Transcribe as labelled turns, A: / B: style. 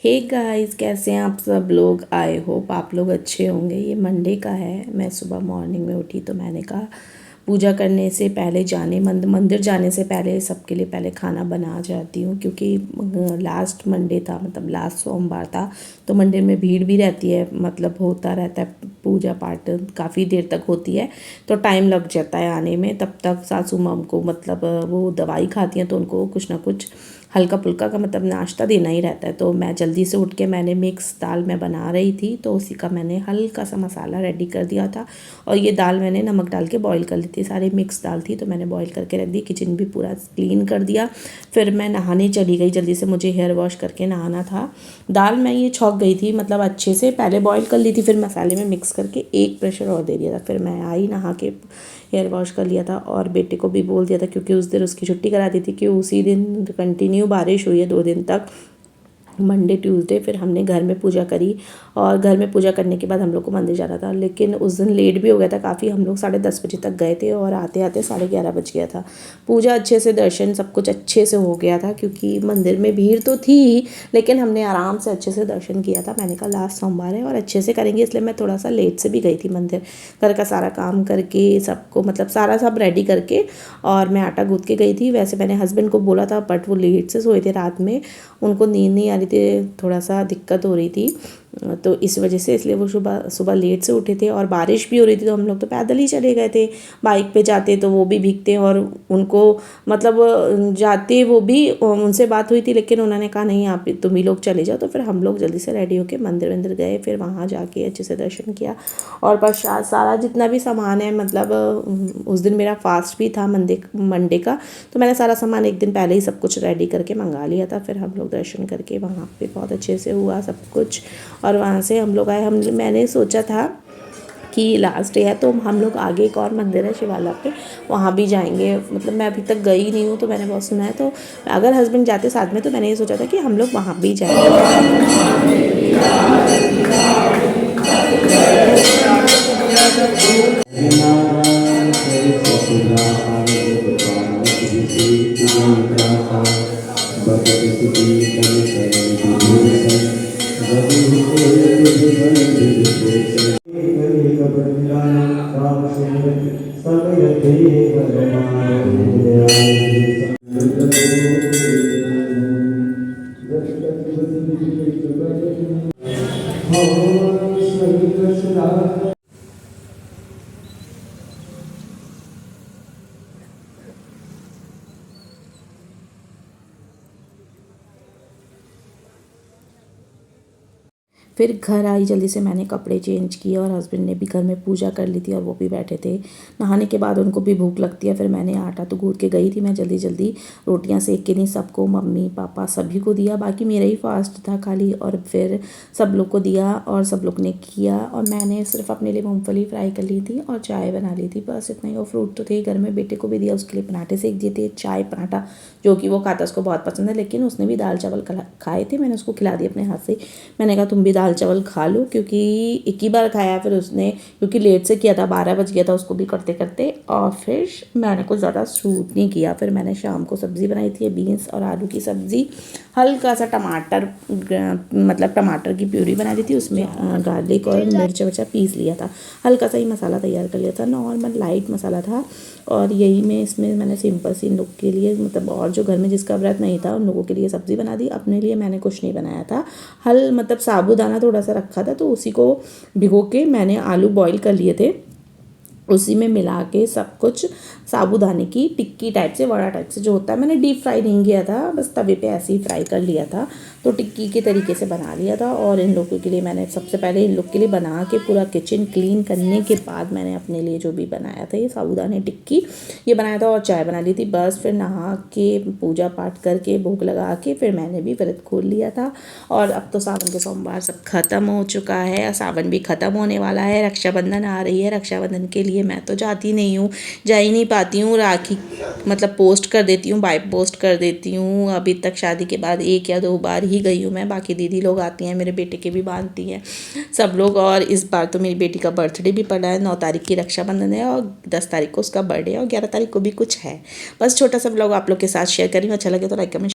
A: Hey guys, कैसे हैं आप सब लोग। आई होप आप लोग अच्छे होंगे। ये मंडे का है। मैं सुबह मॉर्निंग में उठी तो मैंने कहा पूजा करने से पहले मंदिर जाने से पहले सबके लिए पहले खाना बना जाती हूँ, क्योंकि लास्ट मंडे था, मतलब लास्ट सोमवार था। तो मंदिर में भीड़ भी रहती है, मतलब होता रहता है पूजा पाठ, काफ़ी देर तक होती है तो टाइम लग जाता है आने में। तब तक सासू माँ को मतलब वो दवाई खाती हैं तो उनको कुछ ना कुछ हल्का फुल्का का मतलब नाश्ता देना ही रहता है। तो मैं जल्दी से उठ के मैंने मिक्स दाल मैं बना रही थी, तो उसी का मैंने हल्का सा मसाला रेडी कर दिया था। और ये दाल मैंने नमक डाल के बॉईल कर ली थी, सारी मिक्स दाल थी तो मैंने बॉईल करके रख दी। किचन भी पूरा क्लीन कर दिया। फिर मैं नहाने चली गई जल्दी से, मुझे हेयर वॉश करके नहाना था। दाल मैं ये छौंक गई थी, मतलब अच्छे से पहले बॉईल कर ली थी, फिर मसाले में मिक्स करके एक प्रेशर और दे दिया था। फिर मैं आई नहा के हेयर वॉश कर लिया था और बेटे को भी बोल दिया था, क्योंकि उस दिन उसकी छुट्टी करा दी थी कि उसी दिन कंटिन्यू बारिश हुई है 2 दिन तक, मंडे ट्यूसडे। फिर हमने घर में पूजा करी और घर में पूजा करने के बाद हम लोग को मंदिर जाना था, लेकिन उस दिन लेट भी हो गया था काफ़ी। हम लोग 10:30 बजे तक गए थे और आते आते 11:30 बज गया था। पूजा अच्छे से, दर्शन सब कुछ अच्छे से हो गया था, क्योंकि मंदिर में भीड़ तो थी ही, लेकिन हमने आराम से अच्छे से दर्शन किया था। मैंने कहा लास्ट सोमवार है और अच्छे से करेंगे, इसलिए मैं थोड़ा सा लेट से भी गई थी मंदिर। घर का सारा काम करके सबको मतलब सारा सब रेडी करके, और मैं आटा गूँथ के गई थी। वैसे मैंने हस्बैंड को बोला था, बट वो लेट से सोए थे रात में, उनको नींद नहीं आ रही थी, थोड़ा सा दिक्कत हो रही थी, तो इस वजह से, इसलिए वो सुबह सुबह लेट से उठे थे। और बारिश भी हो रही थी तो हम लोग तो पैदल ही चले गए थे। बाइक पे जाते तो वो भी भीगते, और उनको मतलब जाते वो भी उनसे बात हुई थी, लेकिन उन्होंने कहा नहीं आप तुम ही लोग चले जाओ। तो फिर हम लोग जल्दी से रेडी होके मंदिर वंदिर गए, फिर वहाँ जाके अच्छे से दर्शन किया। और प्रसाद सारा जितना भी सामान है, मतलब उस दिन मेरा फास्ट भी था मंडे का, तो मैंने सारा सामान एक दिन पहले ही सब कुछ रेडी करके मंगा लिया था। फिर हम लोग दर्शन करके वहाँ पे बहुत अच्छे से हुआ सब कुछ, और वहाँ से हम लोग आए। मैंने सोचा था कि लास्ट डे है तो हम लोग आगे एक और मंदिर है शिवाला पे, वहाँ भी जाएंगे। मतलब मैं अभी तक गई नहीं हूँ, तो मैंने बहुत सुना है, तो अगर हस्बैंड जाते साथ में तो मैंने ये सोचा था कि हम लोग वहाँ भी जाएंगे। फिर घर आई जल्दी से, मैंने कपड़े चेंज किए और हस्बैंड ने भी घर में पूजा कर ली थी और वो भी बैठे थे। नहाने के बाद उनको भी भूख लगती है। फिर मैंने आटा तो गूँथ के गई थी मैं जल्दी जल्दी, रोटियां सेक के नहीं सबको, मम्मी पापा सभी को दिया, बाकी मेरा ही फास्ट था खाली। और फिर सब लोग को दिया और सब लोग ने किया, और मैंने सिर्फ अपने लिए मूँगफली फ्राई कर ली थी और चाय बना ली थी, बस इतना ही। और फ्रूट तो थे घर में, बेटे को भी दिया, उसके लिए पराठे सेक दिए थे, चाय पराठा जो कि वो खाता, उसको बहुत पसंद है, लेकिन उसने भी दाल चावल खाए थे, मैंने उसको खिला दिया अपने हाथ से। मैंने कहा तुम भी दाल चावल खा लो, क्योंकि एक ही बार खाया फिर उसने, क्योंकि लेट से किया था, 12 बज गया था उसको भी करते करते। और फिर मैंने कुछ ज़्यादा सूट नहीं किया। फिर मैंने शाम को सब्ज़ी बनाई थी, बीन्स और आलू की सब्ज़ी, हल्का सा टमाटर मतलब टमाटर की प्यूरी बना ली थी, उसमें गार्लिक और मिर्च वर्चा पीस लिया था, हल्का सा ही मसाला तैयार कर लिया था, नॉर्मल लाइट मसाला था। और यही मैं इसमें मैंने सिंपल सी इन लोग के लिए, मतलब और जो घर में जिसका व्रत नहीं था उन लोगों के लिए सब्ज़ी बना दी, अपने लिए मैंने कुछ नहीं बनाया था। मतलब साबूदाना थोड़ा सा रखा था, तो उसी को भिगो के मैंने आलू बॉईल कर लिए थे, उसी में मिला के सब कुछ साबूदाने की टिक्की टाइप से, वड़ा टाइप से जो होता है, मैंने डीप फ्राई नहीं किया था, बस तवे पे ऐसे ही फ्राई कर लिया था, तो टिक्की के तरीके से बना लिया था। और इन लोगों के लिए मैंने सबसे पहले इन लोग के लिए बना के पूरा किचन क्लीन करने के बाद मैंने अपने लिए जो भी बनाया था, ये साबूदाने टिक्की ये बनाया था, और चाय बना ली थी, बस। फिर नहा के पूजा पाठ करके भोग लगा के फिर मैंने भी व्रत खोल लिया था। और अब तो सावन के सोमवार सब खत्म हो चुका है, सावन भी ख़त्म होने वाला है, रक्षाबंधन आ रही है। रक्षाबंधन के लिए मैं तो जाती नहीं हूँ, जा ही नहीं पाती हूँ, राखी मतलब पोस्ट कर देती हूँ, बाय पोस्ट कर देती हूँ। अभी तक शादी के बाद 1 या 2 बार ही गई हूँ मैं, बाकी दीदी लोग आती हैं, मेरे बेटे के भी बांधती हैं सब लोग। और इस बार तो मेरी बेटी का बर्थडे भी पड़ा है, 9 तारीख की रक्षाबंधन है और 10 तारीख को उसका बर्थडे है, और 11 तारीख को भी कुछ है। बस छोटा सा ब्लॉग आप लोग के साथ शेयर करी, अच्छा लगे तो लाइक कमेंट